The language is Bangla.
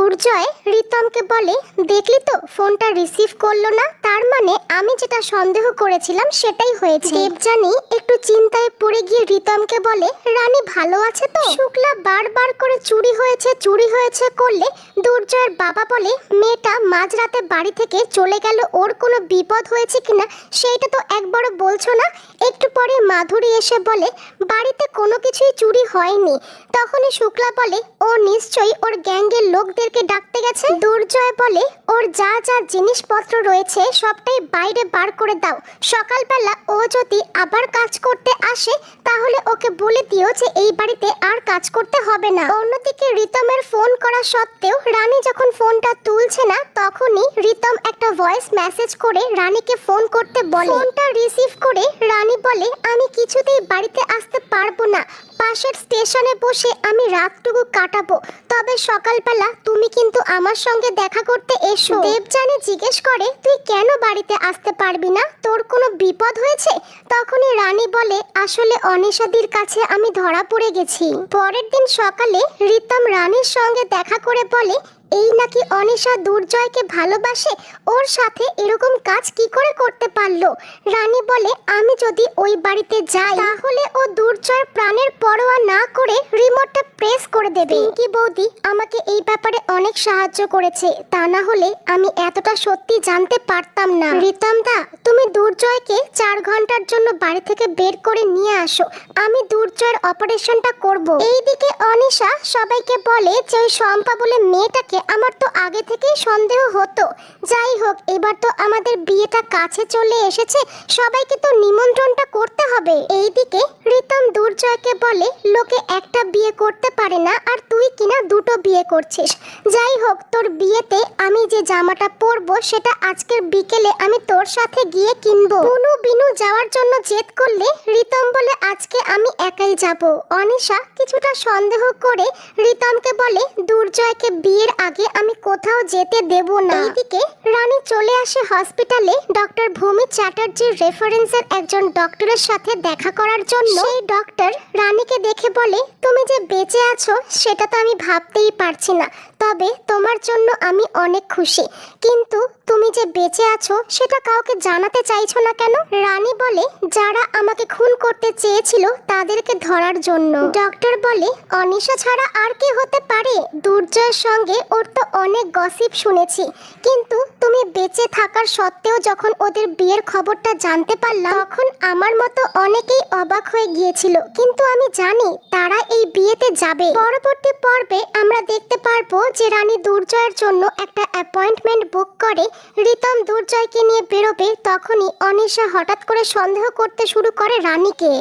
দুর্জয় রিতমকে বলে, দেখলি তো ফোনটা রিসিভ করলো না, তার মানে আমি যেটা সন্দেহ করেছিলাম সেটাই হয়েছে। দেবযানী একটু চিন্তায় পড়ে গিয়ে রিতমকে বলে, রানী ভালো আছে তো? শুক্লা বারবার করে চুরি হয়েছে করলে দুর্জয়ের বাবা বলে, মেয়েটা মাঝরাতে বাড়ি থেকে চলে গেল, ওর কোনো বিপদ হয়েছে কিনা সেইটা তো একবারও বলছো না। একটু পরে মাধুরী এসে বলে, বাড়িতে কোনো কিছুই চুরি হয়নি। তখনই শুক্লা বলে, ও নিশ্চয়ই ওর গ্যাংয়ের লোকদেরকে ডাকতে গেছে। দুর্জয় বলে, ওর যা যা জিনিসপত্র রয়েছে সবটাই বাইরে বার করে দাও। সকালবেলা ও যদি আবার কাজ করতে আসে তাহলে ওকে বলে দিও যে এই বাড়িতে আর কাজ করতে হবে না। অন্যদিকে রিতমের ফোন করা সত্ত্বেও রানী যখন ফোনটা তুলছে না, তখনই রিতম একটা ভয়েস মেসেজ করে রানীকে ফোন করতে বলে। ফোনটা রিসিভ করে রানী বলে, আমি কিছুতেই বাড়িতে আসতে পারবো না, পাশের স্টেশনে বসে আমি রাতটুকু কাটাবো, তবে সকালবেলা তুমি কিন্তু আমার সঙ্গে দেখা করতে এসো। দেবযানী জিজ্ঞেস করে, তুই কেন বাড়িতে আসতে পারবি না, তোর কোনো বিপদ হয়েছে? তখনই রানী বলে, আসলে অনিশাদির কাছে আমি ধরা পড়ে গেছি। পরের দিন সকালে রিতম রানীর সঙ্গে দেখা করে বলে, এই নাকি অনিশা দুর্জয়কে ভালোবাসে, ওর সাথে এরকম কাজ কি করে করতে পারলো? রানী বলে, আমি যদি ওই বাড়িতে যাই তাহলে ও দুর্জয়ের প্রাণের পরোয়া না করে রিমোটটা প্রেস করে দেবে। পিঙ্কি বৌদি আমাকে এই ব্যাপারে অনেক সাহায্য করেছে, তা না হলে আমি এতটা সত্যি জানতে পারতাম না। রিতম দা, তুমি দুর্জয়কে 4 ঘন্টার জন্য বাড়ি থেকে বের করে নিয়ে আসো, আমি দুর্জয়ের অপারেশনটা করব। এইদিকে অনিশা সবাইকে বলে যে ওই শম্পা বলে মেয়েটাকে আমার তো আগে থেকেই সন্দেহ হতো। যাই হোক, এবার তো আমাদের বিয়েটা কাছে চলে এসেছে, সবাইকে তো নিমন্ত্রণটা করতে হবে। এইদিকে রিতম দুর্জয়কে বলে, লোকে একটা বিয়ে করতে পারে না আর তুই কিনা 2টো বিয়ে করছিস। যাই হোক, তোর বিয়েতে আমি যে জামাটা পরবো সেটা আজকের বিকেলে আমি তোর সাথে গিয়ে কিনবো। বুনু বিনু যাওয়ার জন্য জেদ করলে রিতম বলে, আজকে আমি একাই যাব। অনিশা কিছুটা সন্দেহ করে রিতমকে বলে, দুর্জয়কে বিয়ের আগে আমি কোথাও যেতে দেব না। এইদিকে রানী চলে আসে হসপিটালে ডক্টর ভূমি চ্যাটার্জির রেফারেন্সের একজন ডক্টরের সাথে দেখা করার জন্য। সেই ডক্টর রানীকে দেখে বলে, তুমি যে বেঁচে আছো সেটা তো আমি ভাবতেই পারছি না, তবে তোমার জন্য আমি অনেক খুশি, কিন্তু তুমি যে বেঁচে আছো সেটা কাউকে জানাতে চাইছো না কেন? রানী বলে, যারা আমাকে খুন করতে চেয়েছিল তাদেরকে ধরার জন্য। ডক্টর বলে, অনিশা ছাড়া আর কে হতে পারে? দুর্জয়ের সঙ্গে ওর তো অনেক গসিপ শুনেছি, কিন্তু তুমি বেঁচে থাকার সত্ত্বেও যখন ওদের বিয়ের খবরটা জানতে পারলাম তখন আমার মতো অনেকেই অবাক হয়ে গিয়েছিল, কিন্তু আমি জানি তারা এই বিয়েতে যাবে। পরবর্তী পর্বে আমরা দেখতে পারবো যে রানী দুর্জয়ের জন্য একটা অ্যাপয়েন্টমেন্ট বুক করে রিতম দুর্জয়কে নিয়ে বেরোবে, তখনই অনিশা হঠাৎ করে সন্দেহ করতে শুরু করে রানীকে।